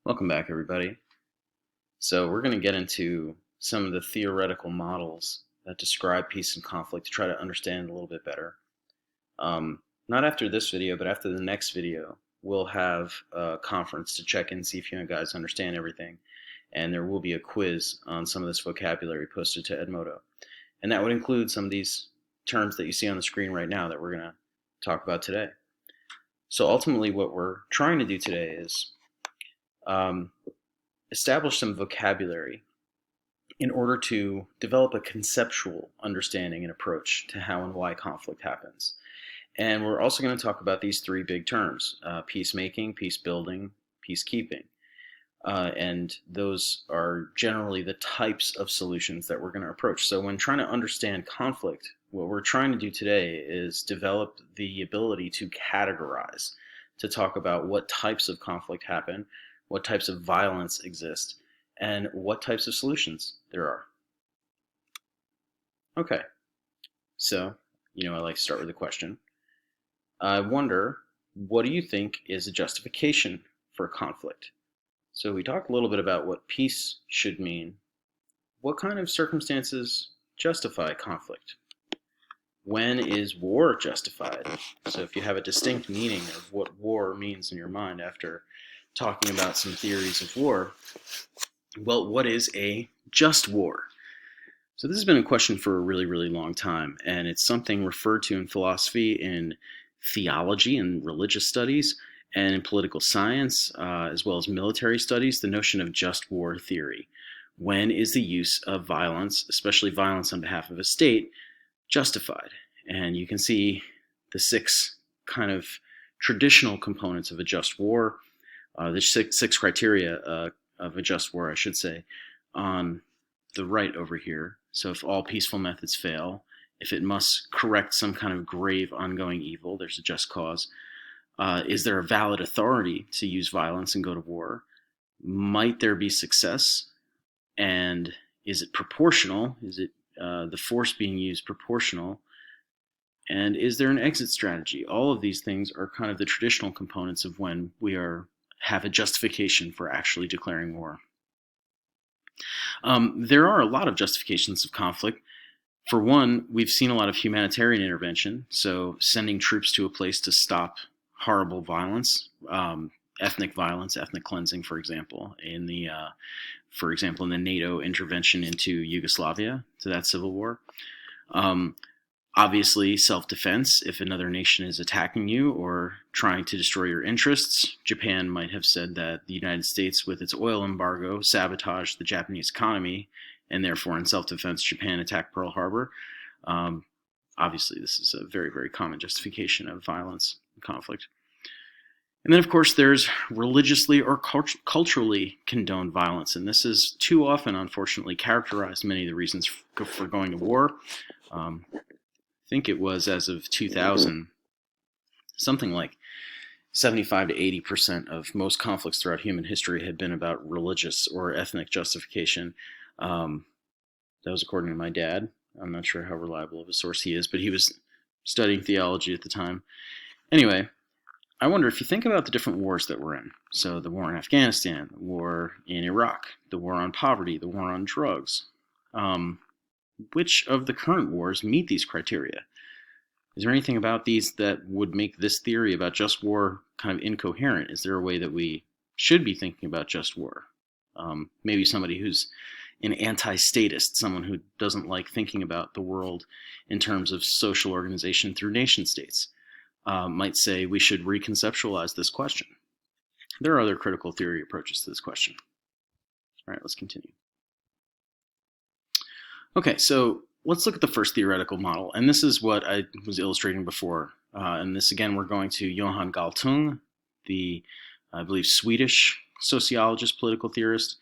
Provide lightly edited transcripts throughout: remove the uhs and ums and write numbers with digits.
Welcome back, everybody. So we're going to get into some of the theoretical models that describe peace and conflict to try to understand it a little bit better. Not after this video, but after the next video, we'll have a conference to check in, see if you guys understand everything. And there will be a quiz on some of this vocabulary posted to Edmodo. And that would include some of these terms that you see on the screen right now that we're going to talk about today. So ultimately, what we're trying to do today is establish some vocabulary in order to develop a conceptual understanding and approach to how and why conflict happens. And we're also going to talk about these three big terms: peacemaking, peace building, peacekeeping. And those are generally the types of solutions that we're going to approach. So when trying to understand conflict, what we're trying to do today is develop the ability to categorize, to talk about what types of conflict happen, what types of violence exist, and what types of solutions there are. Okay, so, I like to start with a question. I wonder, what do you think is a justification for conflict? So we talked a little bit about what peace should mean. What kind of circumstances justify conflict? When is war justified? So if you have a distinct meaning of what war means in your mind after talking about some theories of war, well, what is a just war? So this has been a question for a really, really long time, and it's something referred to in philosophy, in theology and religious studies, and in political science, as well as military studies, the notion of just war theory. When is the use of violence, especially violence on behalf of a state, justified? And you can see the six kind of traditional components of a just war, the six criteria of a just war, I should say, on the right over here. So if all peaceful methods fail, if it must correct some kind of grave ongoing evil, there's a just cause. Is there a valid authority to use violence and go to war? Might there be success? And is it proportional? Is it the force being used proportional? And is there an exit strategy? All of these things are kind of the traditional components of when we have a justification for actually declaring war. There are a lot of justifications of conflict. For one, we've seen a lot of humanitarian intervention, so sending troops to a place to stop horrible violence, ethnic violence, ethnic cleansing, for example, in the NATO intervention into Yugoslavia, to that civil war. Obviously, self-defense, if another nation is attacking you or trying to destroy your interests. Japan might have said that the United States, with its oil embargo, sabotaged the Japanese economy, and therefore, in self-defense, Japan attacked Pearl Harbor. Obviously, this is a very, very common justification of violence and conflict. And then, of course, there's religiously or culturally condoned violence, and this is too often, unfortunately, characterized many of the reasons for going to war. I think it was, as of 2000, something like 75 to 80% of most conflicts throughout human history had been about religious or ethnic justification. That was according to my dad. I'm not sure how reliable of a source he is, but he was studying theology at the time. Anyway, I wonder if you think about the different wars that we're in. So the war in Afghanistan, the war in Iraq, the war on poverty, the war on drugs. Which of the current wars meet these criteria? Is there anything about these that would make this theory about just war kind of incoherent? Is there a way that we should be thinking about just war? Maybe somebody who's an anti-statist, someone who doesn't like thinking about the world in terms of social organization through nation states, might say we should reconceptualize this question. There are other critical theory approaches to this question. All right, let's continue. Okay, so let's look at the first theoretical model, and this is what I was illustrating before. And this, again, we're going to Johan Galtung, the, I believe, Swedish sociologist, political theorist,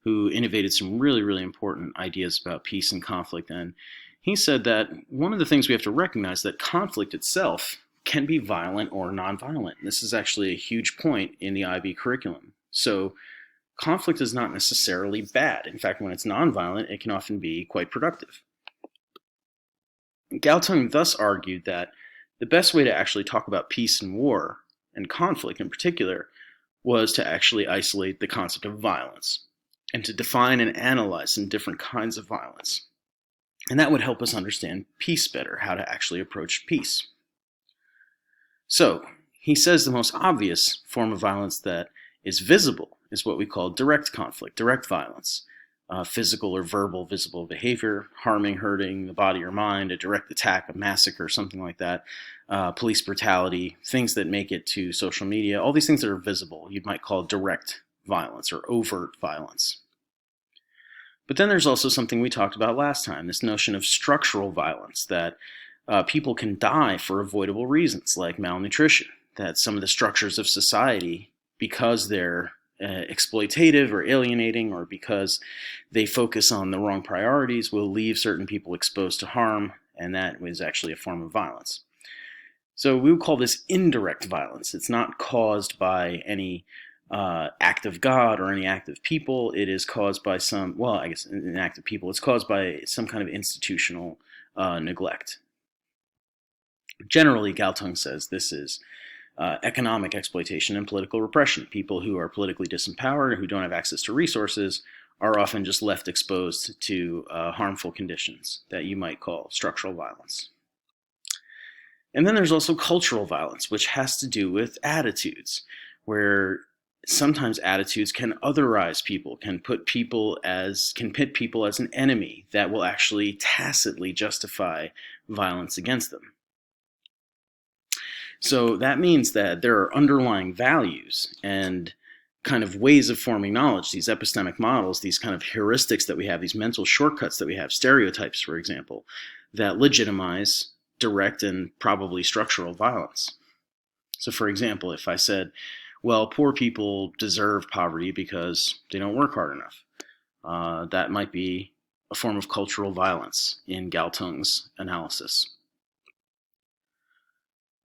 who innovated some really, really important ideas about peace and conflict. And he said that one of the things we have to recognize is that conflict itself can be violent or nonviolent. And this is actually a huge point in the IB curriculum. So conflict is not necessarily bad. In fact, when it's nonviolent, it can often be quite productive. Galtung thus argued that the best way to actually talk about peace and war, and conflict in particular, was to actually isolate the concept of violence and to define and analyze some different kinds of violence. And that would help us understand peace better, how to actually approach peace. So, he says the most obvious form of violence that is visible is what we call direct conflict, direct violence. Physical or verbal visible behavior, harming, hurting the body or mind, a direct attack, a massacre, something like that, police brutality, things that make it to social media, all these things that are visible, you might call direct violence or overt violence. But then there's also something we talked about last time, this notion of structural violence, that people can die for avoidable reasons, like malnutrition, that some of the structures of society, because they're exploitative or alienating, or because they focus on the wrong priorities, will leave certain people exposed to harm, and that is actually a form of violence. So we would call this indirect violence. It's not caused by any act of God or any act of people. It is caused by an act of people. It's caused by some kind of institutional neglect. Generally, Galtung says this is economic exploitation and political repression. People who are politically disempowered, who don't have access to resources, are often just left exposed to harmful conditions that you might call structural violence. And then there's also cultural violence, which has to do with attitudes, where sometimes attitudes can otherize people, can pit people as an enemy that will actually tacitly justify violence against them. So that means that there are underlying values and kind of ways of forming knowledge, these epistemic models, these kind of heuristics that we have, these mental shortcuts that we have, stereotypes, for example, that legitimize direct and probably structural violence. So for example, if I said, well, poor people deserve poverty because they don't work hard enough, that might be a form of cultural violence in Galtung's analysis.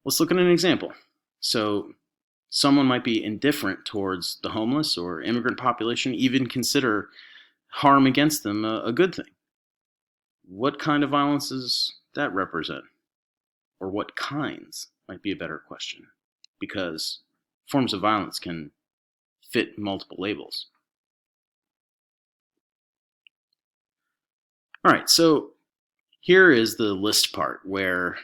Let's look at an example. So someone might be indifferent towards the homeless or immigrant population, even consider harm against them a good thing. What kind of violence does that represent? Or what kinds might be a better question, because forms of violence can fit multiple labels. All right, so here is the list part where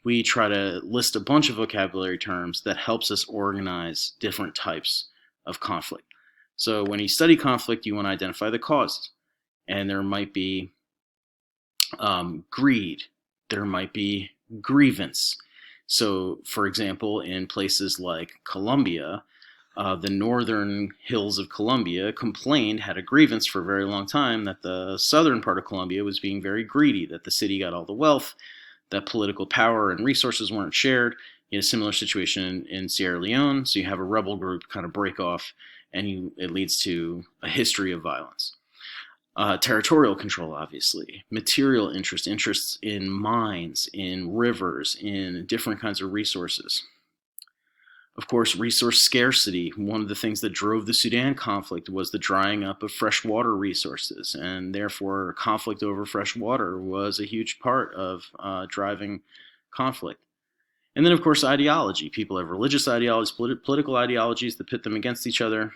we try to list a bunch of vocabulary terms that helps us organize different types of conflict. So when you study conflict, you want to identify the causes. And there might be greed. There might be grievance. So, for example, in places like Colombia, the northern hills of Colombia had a grievance for a very long time that the southern part of Colombia was being very greedy, that the city got all the wealth, that political power and resources weren't shared. You had a similar situation in Sierra Leone, so you have a rebel group kind of break off, and it leads to a history of violence. Territorial control, obviously. Material interests in mines, in rivers, in different kinds of resources. Of course, resource scarcity. One of the things that drove the Sudan conflict was the drying up of freshwater resources, and therefore conflict over fresh water was a huge part of driving conflict. And then, of course, ideology. People have religious ideologies, political ideologies that pit them against each other.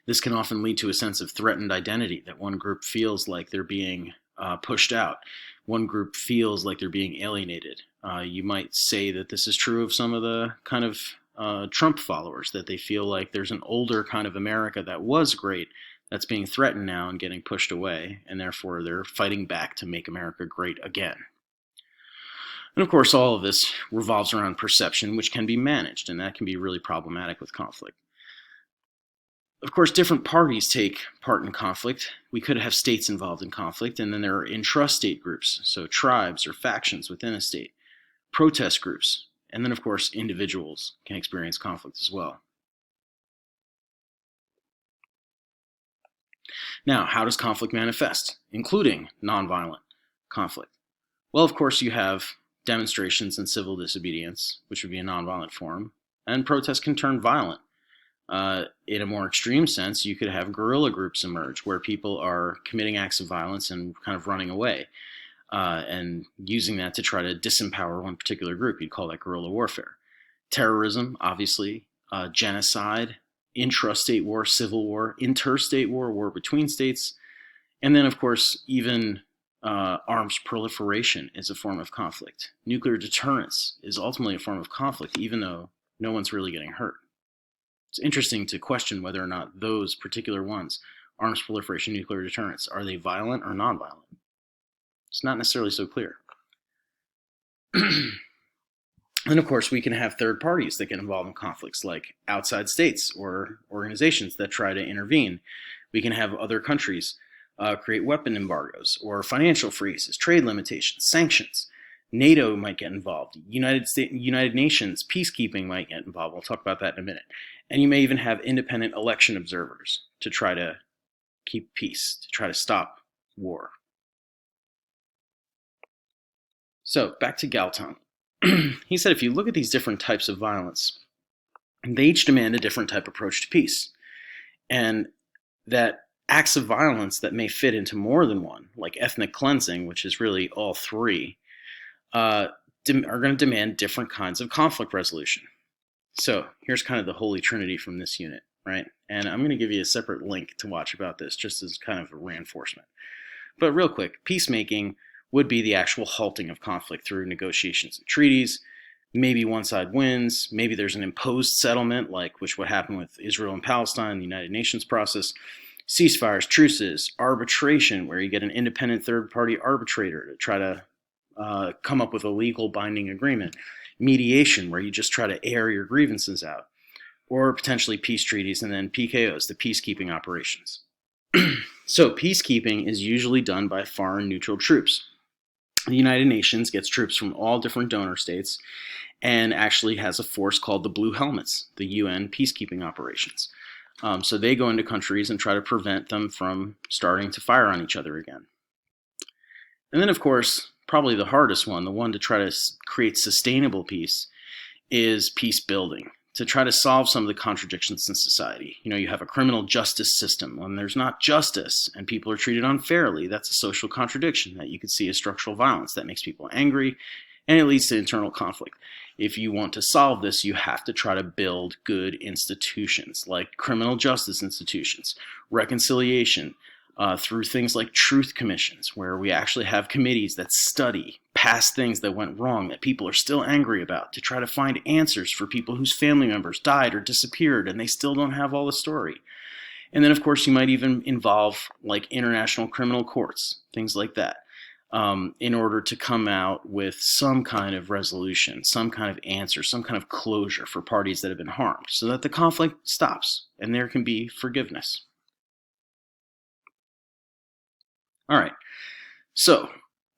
This can often lead to a sense of threatened identity, that one group feels like they're being pushed out. One group feels like they're being alienated. You might say that this is true of some of the kind of Trump followers, that they feel like there's an older kind of America that was great that's being threatened now and getting pushed away, and therefore they're fighting back to make America great again. And of course, all of this revolves around perception, which can be managed, and that can be really problematic with conflict. Of course, different parties take part in conflict. We could have states involved in conflict, and then there are intrastate groups, so tribes or factions within a state, protest groups, and then, of course, individuals can experience conflict as well. Now, how does conflict manifest, including nonviolent conflict? Well, of course, you have demonstrations and civil disobedience, which would be a nonviolent form, and protests can turn violent. In a more extreme sense, you could have guerrilla groups emerge where people are committing acts of violence and kind of running away and using that to try to disempower one particular group. You'd call that guerrilla warfare. Terrorism, obviously, genocide, intrastate war, civil war, interstate war, war between states, and then, of course, even arms proliferation is a form of conflict. Nuclear deterrence is ultimately a form of conflict, even though no one's really getting hurt. It's interesting to question whether or not those particular ones, arms proliferation, nuclear deterrence, are they violent or nonviolent? It's not necessarily so clear. And of course, we can have third parties that get involved in conflicts, like outside states or organizations that try to intervene. We can have other countries create weapon embargoes or financial freezes, trade limitations, sanctions. NATO might get involved. United Nations peacekeeping might get involved. We'll talk about that in a minute. And you may even have independent election observers to try to keep peace, to try to stop war. So back to Galtung. He said if you look at these different types of violence, they each demand a different type of approach to peace. And that acts of violence that may fit into more than one, like ethnic cleansing, which is really all three, are going to demand different kinds of conflict resolution. So here's kind of the holy trinity from this unit, right? And I'm going to give you a separate link to watch about this, just as kind of a reinforcement. But real quick, peacemaking would be the actual halting of conflict through negotiations and treaties. Maybe one side wins, maybe there's an imposed settlement, like which would happen with Israel and Palestine, the United Nations process, ceasefires, truces, arbitration, where you get an independent third-party arbitrator to try to come up with a legal binding agreement, mediation, where you just try to air your grievances out, or potentially peace treaties, and then PKOs, the peacekeeping operations. So peacekeeping is usually done by foreign neutral troops. The United Nations gets troops from all different donor states and actually has a force called the Blue Helmets, the UN peacekeeping operations. So they go into countries and try to prevent them from starting to fire on each other again. And then, of course, probably the hardest one, the one to try to create sustainable peace, is peace building, to try to solve some of the contradictions in society. You know, you have a criminal justice system when there's not justice and people are treated unfairly. That's a social contradiction that you could see as structural violence that makes people angry, and it leads to internal conflict. If you want to solve this, you have to try to build good institutions like criminal justice institutions, reconciliation, through things like truth commissions, where we actually have committees that study past things that went wrong that people are still angry about, to try to find answers for people whose family members died or disappeared and they still don't have all the story. And then, of course, you might even involve like international criminal courts, things like that, in order to come out with some kind of resolution, some kind of answer, some kind of closure for parties that have been harmed, so that the conflict stops and there can be forgiveness. All right. So,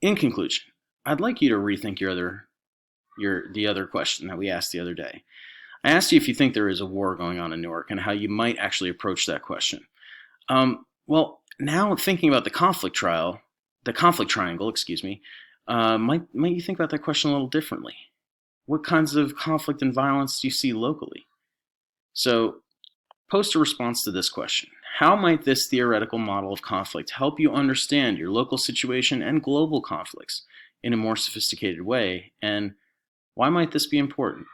in conclusion, I'd like you to rethink the other question that we asked the other day. I asked you if you think there is a war going on in Newark and how you might actually approach that question. Well, now thinking about the conflict triangle, might you think about that question a little differently? What kinds of conflict and violence do you see locally? So, post a response to this question. How might this theoretical model of conflict help you understand your local situation and global conflicts in a more sophisticated way? And why might this be important?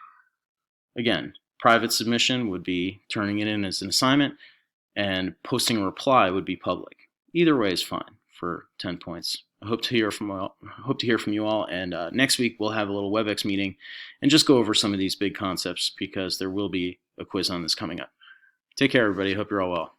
Again, private submission would be turning it in as an assignment, and posting a reply would be public. Either way is fine for 10 points. I hope to hear from you all, and next week we'll have a little WebEx meeting and just go over some of these big concepts, because there will be a quiz on this coming up. Take care, everybody. Hope you're all well.